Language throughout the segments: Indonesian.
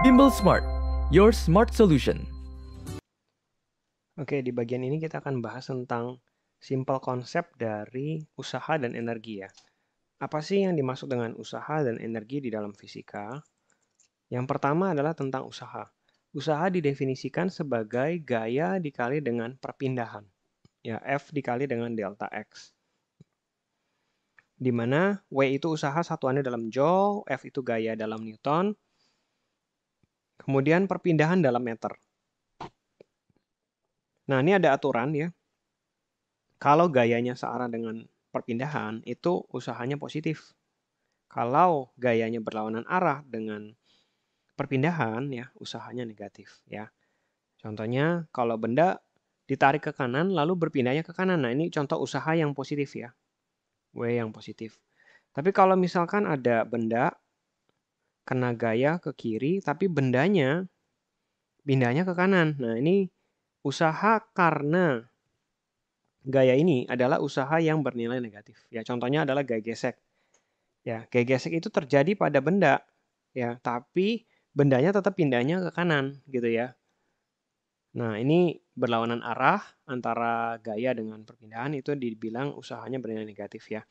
Bimbel Smart, your smart solution. Oke, di bagian ini kita akan bahas tentang simple konsep dari usaha dan energi ya. Apa sih yang dimaksud dengan usaha dan energi di dalam fisika? Yang pertama adalah tentang usaha. Usaha didefinisikan sebagai gaya dikali dengan perpindahan. Ya, F dikali dengan delta X. Di mana W itu usaha satuannya dalam Joule, F itu gaya dalam Newton, kemudian perpindahan dalam meter. Nah, ini ada aturan ya. Kalau gayanya searah dengan perpindahan, itu usahanya positif. Kalau gayanya berlawanan arah dengan perpindahan, ya usahanya negatif. Ya, contohnya kalau benda ditarik ke kanan lalu berpindahnya ke kanan. Nah, ini contoh usaha yang positif ya, W yang positif. Tapi kalau misalkan ada benda kena gaya ke kiri, tapi bendanya pindahnya ke kanan. Nah, ini usaha karena gaya ini adalah usaha yang bernilai negatif. Ya, contohnya adalah gaya gesek. Ya, gaya gesek itu terjadi pada benda, ya, tapi bendanya tetap pindahnya ke kanan, gitu ya. Nah, ini berlawanan arah antara gaya dengan perpindahan itu dibilang usahanya bernilai negatif ya.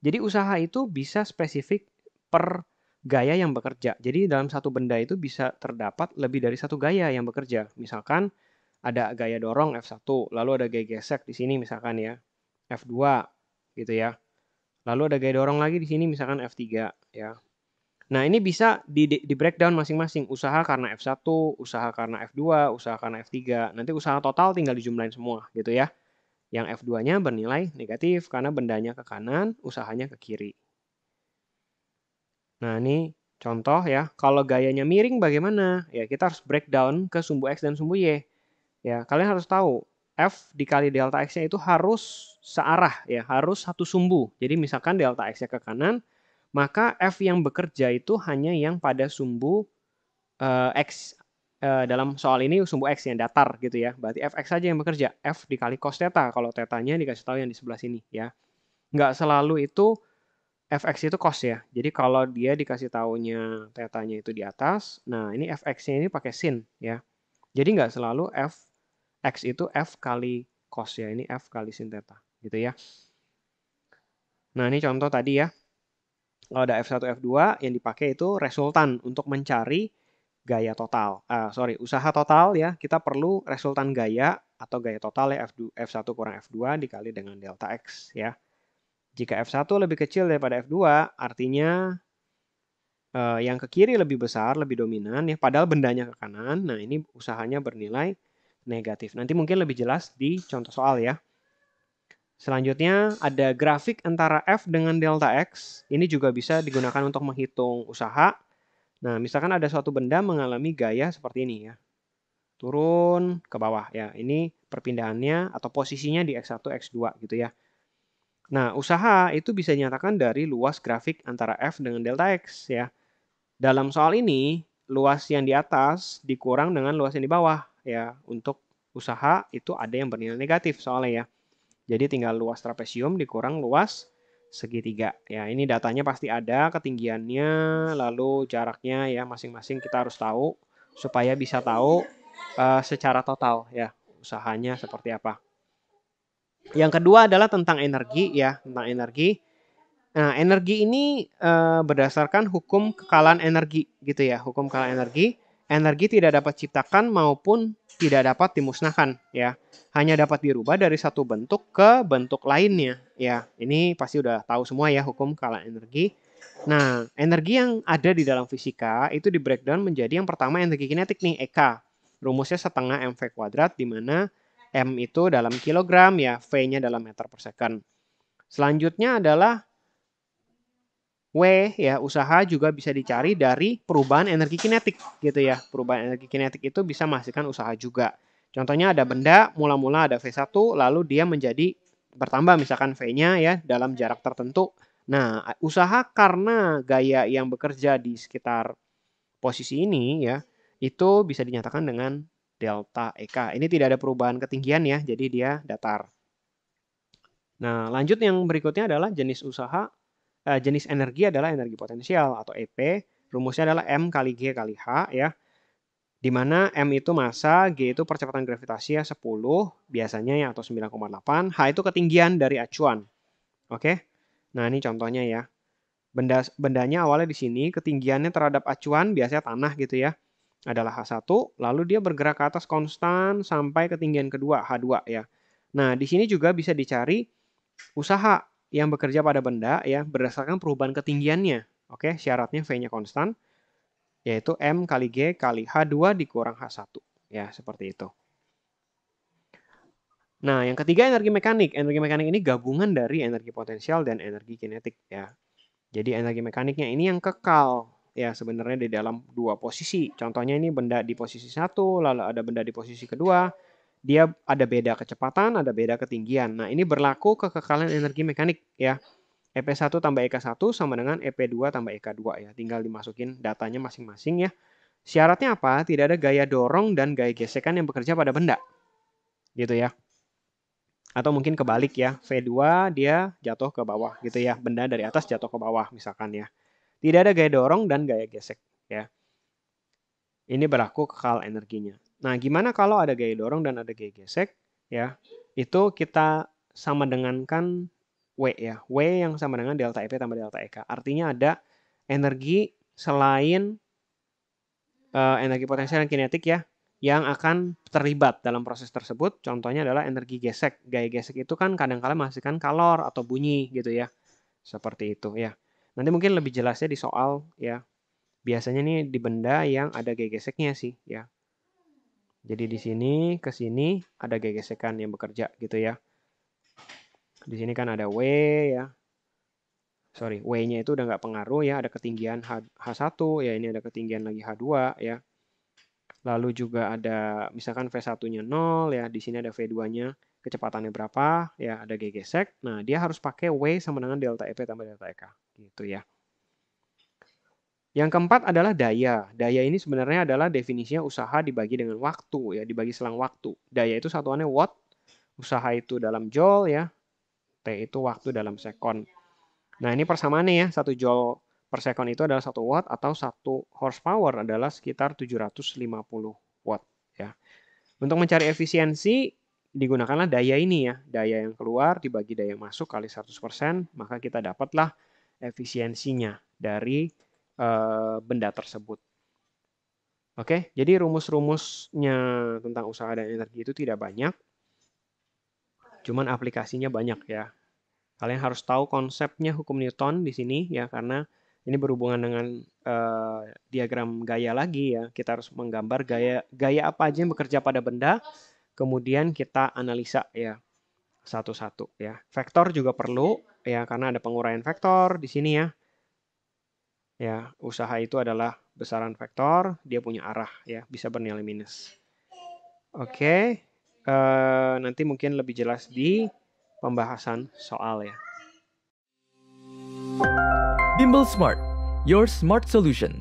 Jadi usaha itu bisa spesifik per gaya yang bekerja. Jadi dalam satu benda itu bisa terdapat lebih dari satu gaya yang bekerja. Misalkan ada gaya dorong F1, lalu ada gaya gesek di sini misalkan ya, F2 gitu ya. Lalu ada gaya dorong lagi di sini misalkan F3 ya. Nah, ini bisa di breakdown masing-masing. Usaha karena F1, usaha karena F2, usaha karena F3. Nanti usaha total tinggal dijumlahin semua gitu ya. Yang F2-nya bernilai negatif karena bendanya ke kanan, usahanya ke kiri. Nah, ini contoh ya. Kalau gayanya miring bagaimana? Ya, kita harus breakdown ke sumbu X dan sumbu Y. Ya, kalian harus tahu F dikali delta X-nya itu harus searah ya, harus satu sumbu. Jadi misalkan delta X-nya ke kanan, maka F yang bekerja itu hanya yang pada sumbu X. Dalam soal ini sumbu X yang datar gitu ya. Berarti Fx saja yang bekerja. F dikali cos theta. Kalau tetanya dikasih tahu yang di sebelah sini ya. Nggak selalu itu Fx itu cos ya. Jadi kalau dia dikasih tahunya tetanya itu di atas, nah ini Fx-nya ini pakai sin ya. Jadi nggak selalu Fx itu F kali cos ya. Ini F kali sin theta gitu ya. Nah ini contoh tadi ya. Kalau ada F1, F2 yang dipakai itu resultan untuk mencari gaya total. Usaha total ya, kita perlu resultan gaya atau gaya total ya F1 kurang F2 dikali dengan delta X ya. Jika F1 lebih kecil daripada F2, artinya yang ke kiri lebih besar, lebih dominan ya, padahal bendanya ke kanan. Nah, ini usahanya bernilai negatif. Nanti mungkin lebih jelas di contoh soal ya. Selanjutnya ada grafik antara F dengan delta X. Ini juga bisa digunakan untuk menghitung usaha. Nah, misalkan ada suatu benda mengalami gaya seperti ini ya. Turun ke bawah ya. Ini perpindahannya atau posisinya di X1, X2 gitu ya. Nah, usaha itu bisa dinyatakan dari luas grafik antara F dengan delta X ya. Dalam soal ini, luas yang di atas dikurang dengan luas yang di bawah ya. Untuk usaha itu ada yang bernilai negatif soalnya ya. Jadi tinggal luas trapesium dikurang luas segitiga. Ya, ini datanya pasti ada, ketinggiannya, lalu jaraknya ya masing-masing kita harus tahu supaya bisa tahu secara total ya usahanya seperti apa. Yang kedua adalah tentang energi ya, tentang energi. Nah, energi ini berdasarkan hukum kekalahan energi gitu ya, hukum kekalahan energi. Energi tidak dapat ciptakan maupun tidak dapat dimusnahkan ya. Hanya dapat dirubah dari satu bentuk ke bentuk lainnya ya. Ini pasti udah tahu semua ya hukum kekalahan energi. Nah, energi yang ada di dalam fisika itu di breakdown menjadi yang pertama energi kinetik nih, EK. Rumusnya setengah mv kuadrat di mana m itu dalam kilogram ya, V-nya dalam meter per second. Selanjutnya adalah W ya, usaha juga bisa dicari dari perubahan energi kinetik gitu ya. Perubahan energi kinetik itu bisa menghasilkan usaha juga. Contohnya ada benda mula-mula ada V1 lalu dia menjadi bertambah misalkan V-nya ya dalam jarak tertentu. Nah, usaha karena gaya yang bekerja di sekitar posisi ini ya, itu bisa dinyatakan dengan delta EK. Ini tidak ada perubahan ketinggian ya, jadi dia datar. Nah, lanjut yang berikutnya adalah jenis usaha. Jenis energi adalah energi potensial atau EP. Rumusnya adalah M kali G kali H ya. Di mana M itu massa, G itu percepatan gravitasi ya 10 biasanya ya atau 9,8, H itu ketinggian dari acuan. Oke. Nah, ini contohnya ya. Bendanya awalnya di sini, ketinggiannya terhadap acuan biasanya tanah gitu ya. Adalah H1, lalu dia bergerak ke atas konstan sampai ketinggian kedua H2 ya. Nah, di sini juga bisa dicari usaha yang bekerja pada benda ya berdasarkan perubahan ketinggiannya. Oke, syaratnya V-nya konstan, yaitu M kali G kali H2 dikurang H1. Ya, seperti itu. Nah, yang ketiga energi mekanik. Energi mekanik ini gabungan dari energi potensial dan energi kinetik ya. Jadi energi mekaniknya ini yang kekal ya sebenarnya di dalam dua posisi. Contohnya ini benda di posisi satu, lalu ada benda di posisi kedua. Dia ada beda kecepatan, ada beda ketinggian. Nah, ini berlaku kekekalan energi mekanik ya. EP1 tambah EK1 sama dengan EP2 tambah EK2 ya. Tinggal dimasukin datanya masing-masing ya. Syaratnya apa? Tidak ada gaya dorong dan gaya gesekan yang bekerja pada benda. Gitu ya. Atau mungkin kebalik ya. V2 dia jatuh ke bawah gitu ya. Benda dari atas jatuh ke bawah misalkan ya. Tidak ada gaya dorong dan gaya gesek ya. Ini berlaku kekal energinya. Nah, gimana kalau ada gaya dorong dan ada gaya gesek ya? Itu kita sama dengankan W ya. W yang sama dengan delta EP tambah delta EK. Artinya ada energi selain energi potensial dan kinetik ya yang akan terlibat dalam proses tersebut. Contohnya adalah energi gesek. Gaya gesek itu kan kadang-kala menghasilkan kalor atau bunyi gitu ya. Seperti itu ya. Nanti mungkin lebih jelasnya di soal ya. Biasanya nih di benda yang ada gaya geseknya sih ya. Jadi di sini ke sini ada gaya gesekan yang bekerja gitu ya. Di sini kan ada W ya. Sorry, W-nya itu udah nggak pengaruh ya. Ada ketinggian H1 ya. Ini ada ketinggian lagi H2 ya. Lalu juga ada misalkan V1-nya 0 ya. Di sini ada V2-nya kecepatannya berapa ya. Ada gaya gesek. Nah, dia harus pakai W sama dengan delta EP tambah delta EK gitu ya. Yang keempat adalah daya. Daya ini sebenarnya adalah definisinya usaha dibagi dengan waktu ya, dibagi selang waktu. Daya itu satuannya watt, usaha itu dalam joule ya, T itu waktu dalam sekon. Nah, ini persamaannya ya, 1 joule per sekon itu adalah 1 watt atau 1 horsepower adalah sekitar 750 watt ya. Untuk mencari efisiensi digunakanlah daya ini ya, daya yang keluar dibagi daya yang masuk kali 100%, maka kita dapatlah efisiensinya dari benda tersebut. Oke, jadi rumus-rumusnya tentang usaha dan energi itu tidak banyak, cuman aplikasinya banyak ya. Kalian harus tahu konsepnya hukum Newton di sini ya, karena ini berhubungan dengan diagram gaya lagi ya. Kita harus menggambar gaya apa aja yang bekerja pada benda, kemudian kita analisa ya satu-satu ya. Vektor juga perlu ya, karena ada penguraian vektor di sini ya. Ya, usaha itu adalah besaran vektor, dia punya arah ya, bisa bernilai minus. Oke, nanti mungkin lebih jelas di pembahasan soal ya. Bimbel Smart, your smart solution.